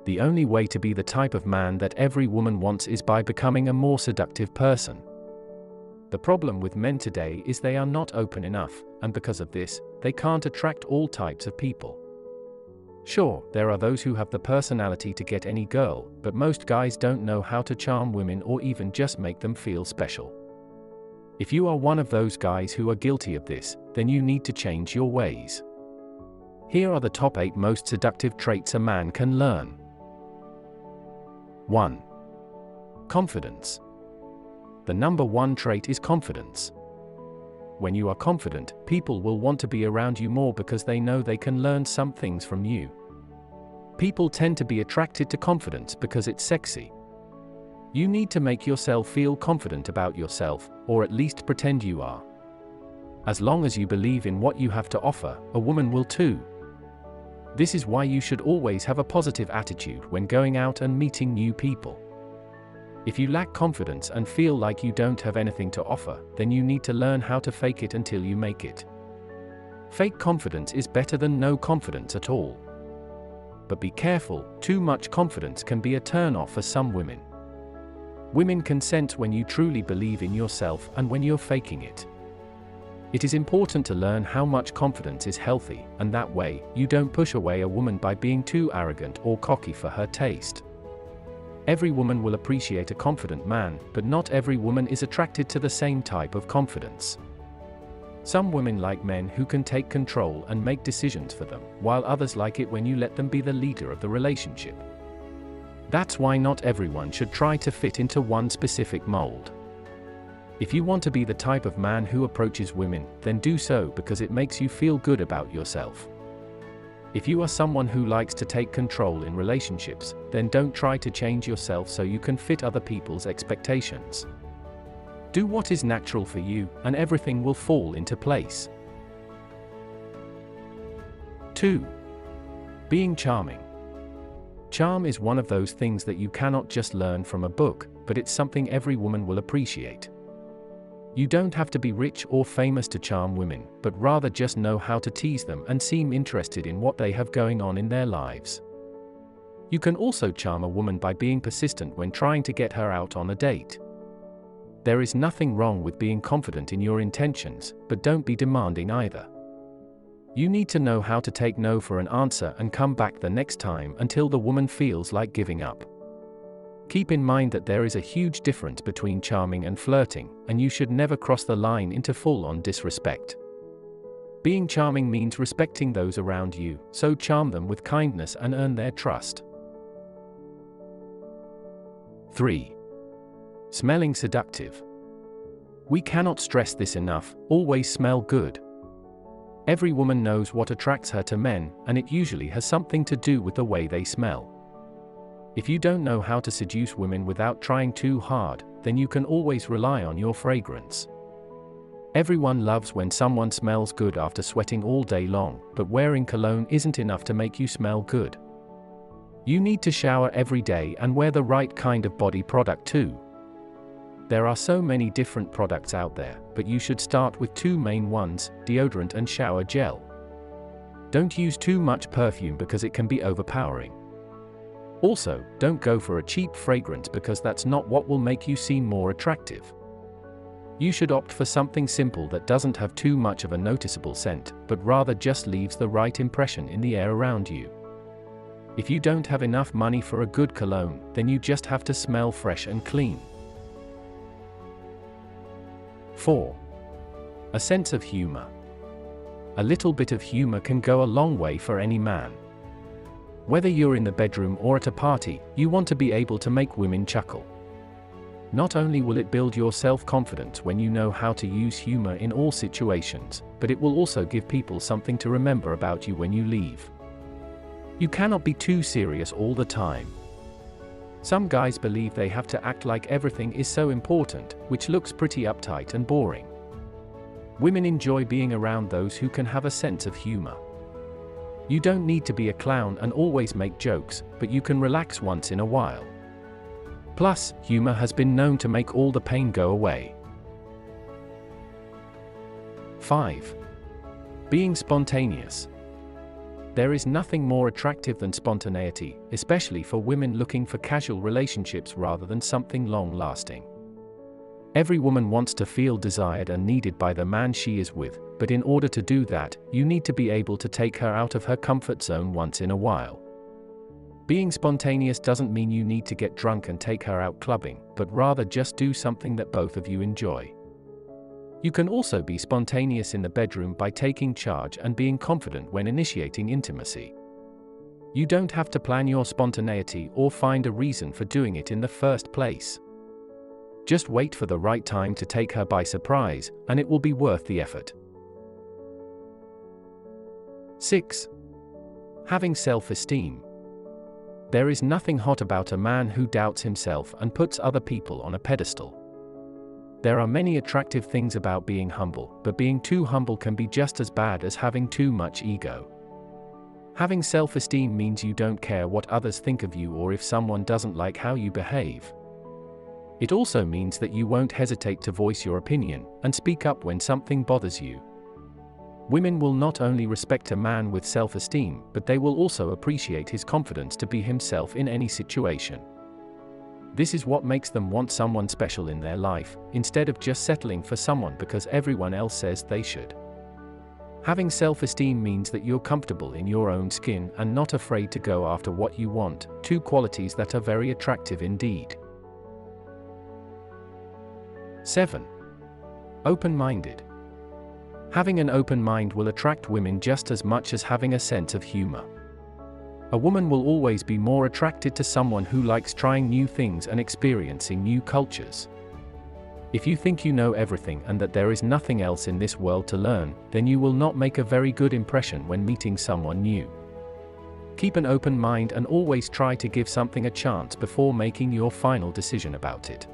The only way to be the type of man that every woman wants is by becoming a more seductive person. The problem with men today is they are not open enough, and because of this, they can't attract all types of people. Sure, there are those who have the personality to get any girl, but most guys don't know how to charm women or even just make them feel special. If you are one of those guys who are guilty of this, then you need to change your ways. Here are the top 8 most seductive traits a man can learn. 1. Confidence. The number 1 trait is confidence. When you are confident, people will want to be around you more because they know they can learn some things from you. People tend to be attracted to confidence because it's sexy. You need to make yourself feel confident about yourself, or at least pretend you are. As long as you believe in what you have to offer, a woman will too. This is why you should always have a positive attitude when going out and meeting new people. If you lack confidence and feel like you don't have anything to offer, then you need to learn how to fake it until you make it. Fake confidence is better than no confidence at all. But be careful, too much confidence can be a turn-off for some women. Women can sense when you truly believe in yourself and when you're faking it. It is important to learn how much confidence is healthy, and that way, you don't push away a woman by being too arrogant or cocky for her taste. Every woman will appreciate a confident man, but not every woman is attracted to the same type of confidence. Some women like men who can take control and make decisions for them, while others like it when you let them be the leader of the relationship. That's why not everyone should try to fit into one specific mold. If you want to be the type of man who approaches women, then do so because it makes you feel good about yourself. If you are someone who likes to take control in relationships, then don't try to change yourself so you can fit other people's expectations. Do what is natural for you, and everything will fall into place. 2. Being charming. Charm is one of those things that you cannot just learn from a book, but it's something every woman will appreciate. You don't have to be rich or famous to charm women, but rather just know how to tease them and seem interested in what they have going on in their lives. You can also charm a woman by being persistent when trying to get her out on a date. There is nothing wrong with being confident in your intentions, but don't be demanding either. You need to know how to take no for an answer and come back the next time until the woman feels like giving up. Keep in mind that there is a huge difference between charming and flirting, and you should never cross the line into full-on disrespect. Being charming means respecting those around you, so charm them with kindness and earn their trust. 3. Smelling seductive. We cannot stress this enough, always smell good. Every woman knows what attracts her to men, and it usually has something to do with the way they smell. If you don't know how to seduce women without trying too hard, then you can always rely on your fragrance. Everyone loves when someone smells good after sweating all day long, but wearing cologne isn't enough to make you smell good. You need to shower every day and wear the right kind of body product too. There are so many different products out there, but you should start with 2 main ones, deodorant and shower gel. Don't use too much perfume because it can be overpowering. Also, don't go for a cheap fragrance because that's not what will make you seem more attractive. You should opt for something simple that doesn't have too much of a noticeable scent, but rather just leaves the right impression in the air around you. If you don't have enough money for a good cologne, then you just have to smell fresh and clean. 4. A sense of humor. A little bit of humor can go a long way for any man. Whether you're in the bedroom or at a party, you want to be able to make women chuckle. Not only will it build your self-confidence when you know how to use humor in all situations, but it will also give people something to remember about you when you leave. You cannot be too serious all the time. Some guys believe they have to act like everything is so important, which looks pretty uptight and boring. Women enjoy being around those who can have a sense of humor. You don't need to be a clown and always make jokes, but you can relax once in a while. Plus, humor has been known to make all the pain go away. 5. Being spontaneous. There is nothing more attractive than spontaneity, especially for women looking for casual relationships rather than something long-lasting. Every woman wants to feel desired and needed by the man she is with, but in order to do that, you need to be able to take her out of her comfort zone once in a while. Being spontaneous doesn't mean you need to get drunk and take her out clubbing, but rather just do something that both of you enjoy. You can also be spontaneous in the bedroom by taking charge and being confident when initiating intimacy. You don't have to plan your spontaneity or find a reason for doing it in the first place. Just wait for the right time to take her by surprise, and it will be worth the effort. 6. Having self-esteem. There is nothing hot about a man who doubts himself and puts other people on a pedestal. There are many attractive things about being humble, but being too humble can be just as bad as having too much ego. Having self-esteem means you don't care what others think of you or if someone doesn't like how you behave. It also means that you won't hesitate to voice your opinion and speak up when something bothers you. Women will not only respect a man with self-esteem, but they will also appreciate his confidence to be himself in any situation. This is what makes them want someone special in their life, instead of just settling for someone because everyone else says they should. Having self-esteem means that you're comfortable in your own skin and not afraid to go after what you want, two qualities that are very attractive indeed. 7. Open-minded. Having an open mind will attract women just as much as having a sense of humor. A woman will always be more attracted to someone who likes trying new things and experiencing new cultures. If you think you know everything and that there is nothing else in this world to learn, then you will not make a very good impression when meeting someone new. Keep an open mind and always try to give something a chance before making your final decision about it.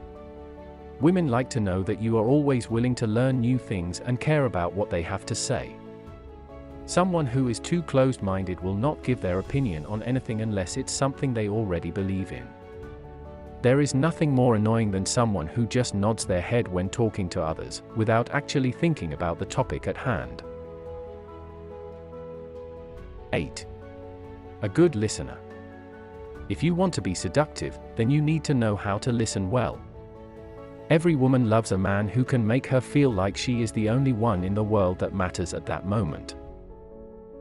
Women like to know that you are always willing to learn new things and care about what they have to say. Someone who is too closed-minded will not give their opinion on anything unless it's something they already believe in. There is nothing more annoying than someone who just nods their head when talking to others, without actually thinking about the topic at hand. 8. A good listener. If you want to be seductive, then you need to know how to listen well. Every woman loves a man who can make her feel like she is the only one in the world that matters at that moment.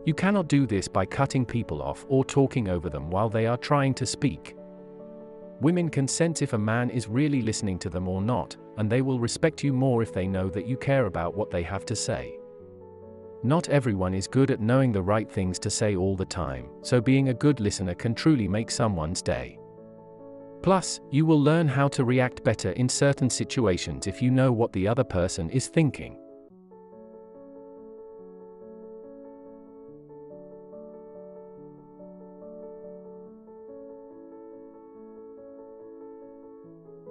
You cannot do this by cutting people off or talking over them while they are trying to speak. Women can sense if a man is really listening to them or not, and they will respect you more if they know that you care about what they have to say. Not everyone is good at knowing the right things to say all the time, so being a good listener can truly make someone's day. Plus, you will learn how to react better in certain situations if you know what the other person is thinking.